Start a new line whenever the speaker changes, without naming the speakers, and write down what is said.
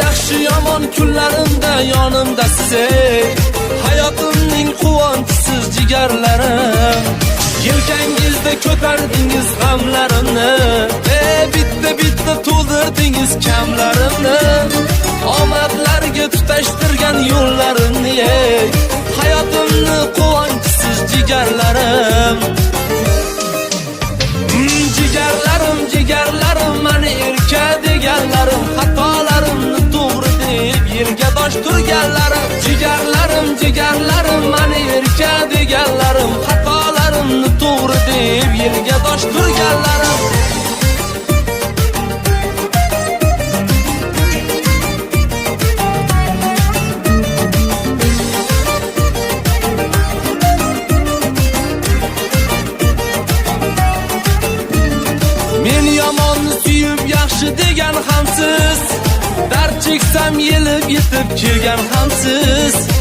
Yaxshi yomon kunlarimda yonimda siz hayotimning quvonchisiz jigarlarim. Yelkangizda ko'tardingiz g'amlarimni, bitta to'ldirdingiz kamlarimni. Omadlarga tutashtirgan yo'llarimni, hayotimni quvonchisiz jigarlarim. Jigarlarim, mani erka deganlarim, xatolarimni to'g'ri deb yerga dosh turganlarim. Jigarlarim, mani erka deganlarim, xatolarimni to'g'ri deb yerga dosh turganlarim. Men yomonni suyib yaxshi degan hamsiz, dard cheksam yelib yetib kelgan hamsiz.